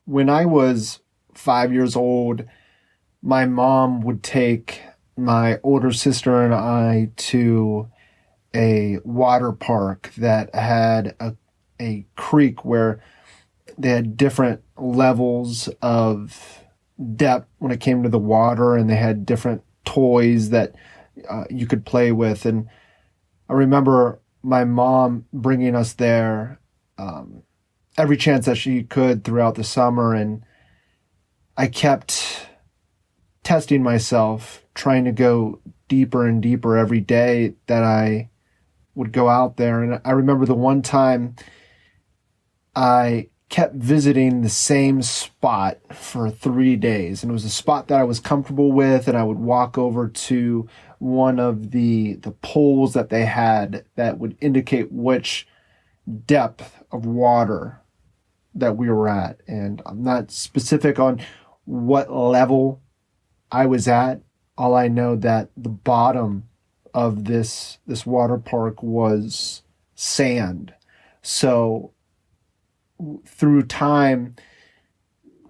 When I was 5 years old, my mom would take my older sister and I to a water park that had a creek where they had different levels of depth when it came to the water, and they had different toys that you could play with. And I remember my mom bringing us there every chance that she could throughout the summer, and I kept testing myself, trying to go deeper and deeper every day that I would go out there. And I remember the one time I kept visiting the same spot for 3 days, and it was a spot that I was comfortable with, and I would walk over to one of the poles that they had that would indicate which depth of water that we were at. And I'm not specific on what level I was at. All I know that the bottom of this water park was sand. So through time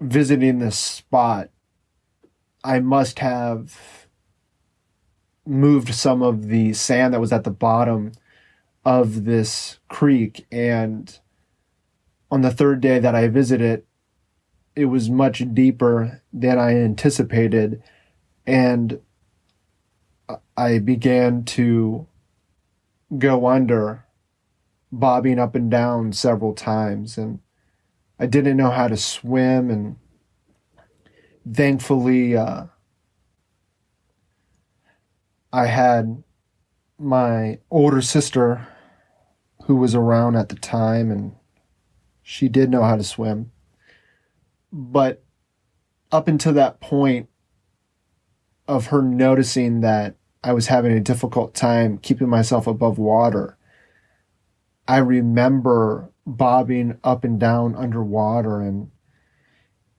visiting this spot, I must have moved some of the sand that was at the bottom of this creek. And on the third day that I visited, it was much deeper than I anticipated. And I began to go under, bobbing up and down several times. And I didn't know how to swim. And thankfully, I had my older sister who was around at the time, and she did know how to swim. But up until that point of her noticing that I was having a difficult time keeping myself above water, I remember bobbing up and down underwater. And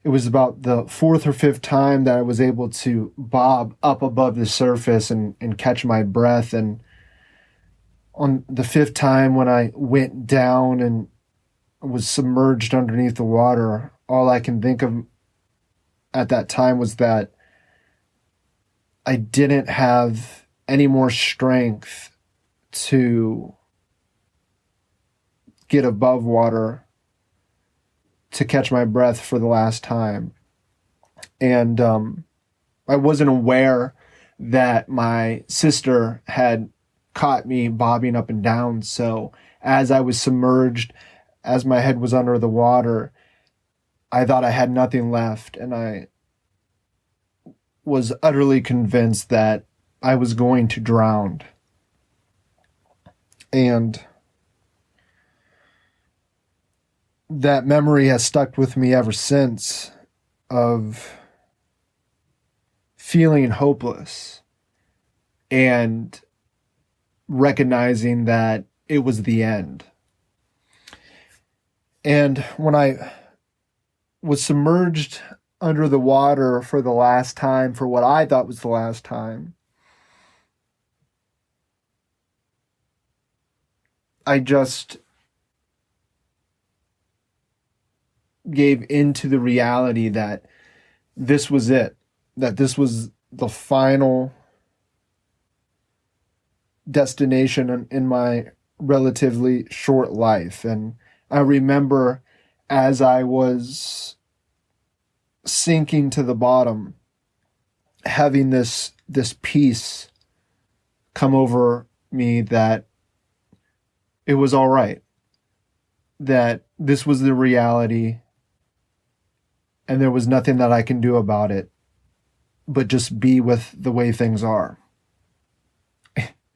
it was about the fourth or fifth time that I was able to bob up above the surface and catch my breath. And on the fifth time, when I went down and was submerged underneath the water, all I can think of at that time was that I didn't have any more strength to get above water to catch my breath for the last time. And I wasn't aware that my sister had caught me bobbing up and down. So as I was submerged, as my head was under the water, I thought I had nothing left, and I was utterly convinced that I was going to drown. And that memory has stuck with me ever since, of feeling hopeless and recognizing that it was the end. And when I was submerged under the water for the last time, for what I thought was the last time, I just gave into the reality that this was it, that this was the final destination in my relatively short life. And I remember as I was sinking to the bottom, having this peace come over me that it was all right, that this was the reality, and there was nothing that I can do about it but just be with the way things are.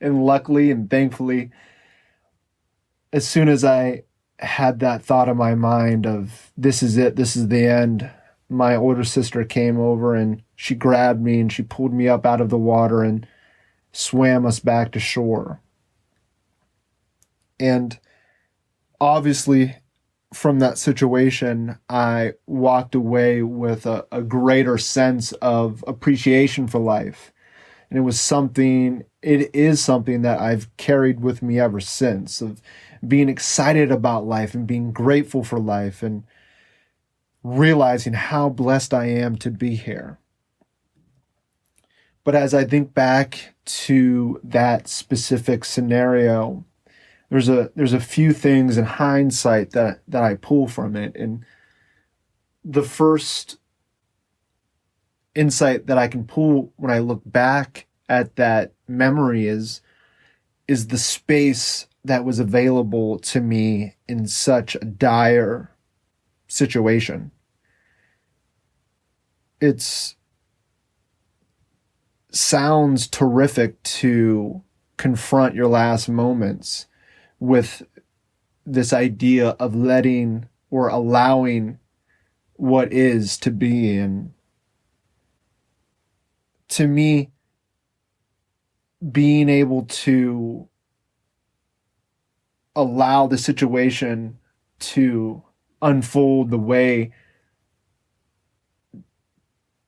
And luckily and thankfully, as soon as I had that thought in my mind of this is it, this is the end, my older sister came over and she grabbed me and she pulled me up out of the water and swam us back to shore. And obviously, from that situation, I walked away with a greater sense of appreciation for life. And it is something that I've carried with me ever since, of being excited about life and being grateful for life. And realizing how blessed I am to be here. But as I think back to that specific scenario, there's a few things in hindsight that I pull from it. And the first insight that I can pull when I look back at that memory is the space that was available to me in such a dire situation. It sounds terrific to confront your last moments with this idea of letting or allowing what is to be. And to me, being able to allow the situation to unfold the way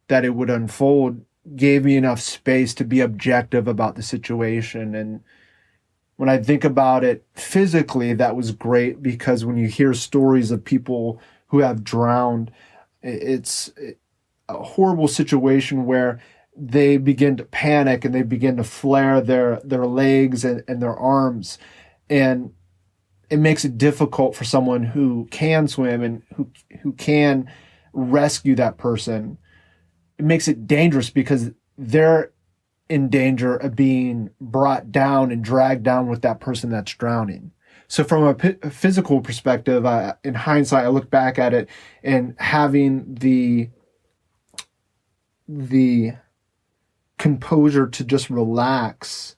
that it would unfold gave me enough space to be objective about the situation. And when I think about it physically, that was great, because when you hear stories of people who have drowned, it's a horrible situation where they begin to panic and they begin to flare their legs and their arms. And it makes it difficult for someone who can swim and who can rescue that person. It makes it dangerous because they're in danger of being brought down and dragged down with that person that's drowning. So from a physical perspective, in hindsight, I look back at it, and having the composure to just relax,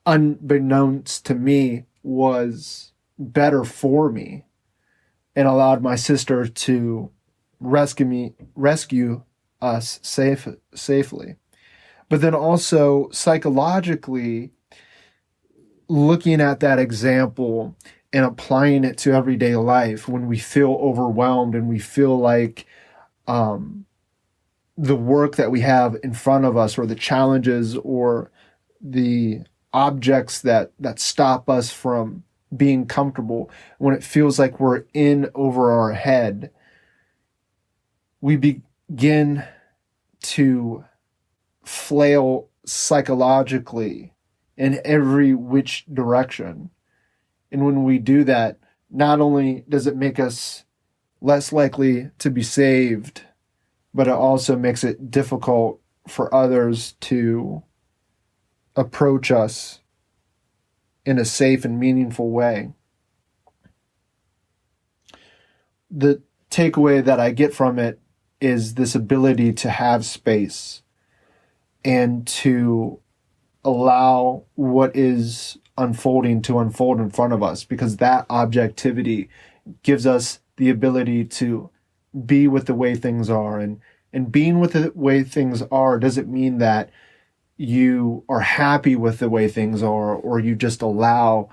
unbeknownst to me, was better for me, and allowed my sister to rescue us safely. But then also psychologically, looking at that example and applying it to everyday life, when we feel overwhelmed and we feel like the work that we have in front of us, or the challenges or the objects that stop us from being comfortable, when it feels like we're in over our head, we begin to flail psychologically in every which direction. And when we do that, not only does it make us less likely to be saved, but it also makes it difficult for others to approach us in a safe and meaningful way. The takeaway that I get from it is this ability to have space and to allow what is unfolding to unfold in front of us, because that objectivity gives us the ability to be with the way things are. And being with the way things are doesn't mean that you are happy with the way things are, or you just allow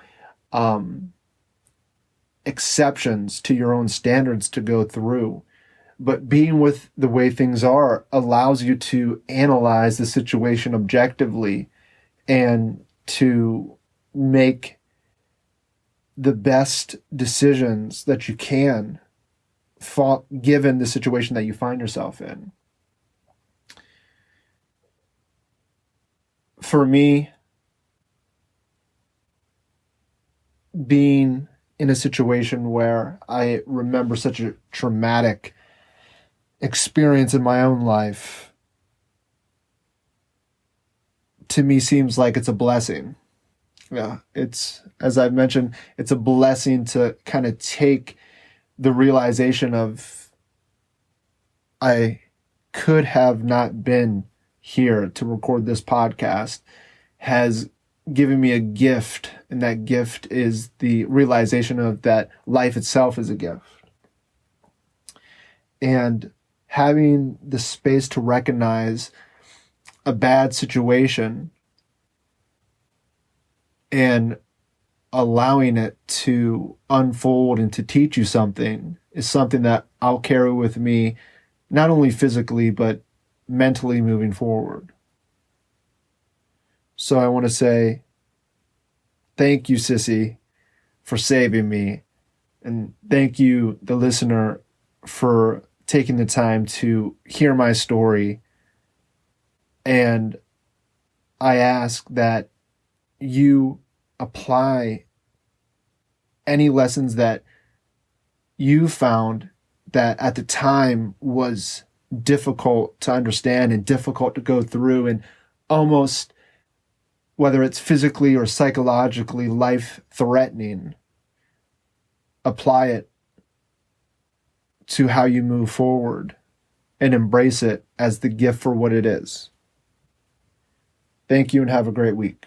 exceptions to your own standards to go through. But being with the way things are allows you to analyze the situation objectively and to make the best decisions that you can given the situation that you find yourself in. For me, being in a situation where I remember such a traumatic experience in my own life, to me seems like it's a blessing. Yeah, it's, as I've mentioned, it's a blessing to kind of take the realization of, I could have not been here to record this podcast, has given me a gift, and that gift is the realization of that life itself is a gift. And having the space to recognize a bad situation and allowing it to unfold and to teach you something is something that I'll carry with me, not only physically, but mentally moving forward. So I want to say thank you, Sissy, for saving me. And thank you, the listener, for taking the time to hear my story. And I ask that you apply any lessons that you found that at the time was difficult to understand and difficult to go through, and almost, whether it's physically or psychologically life threatening, apply it to how you move forward and embrace it as the gift for what it is. Thank you and have a great week.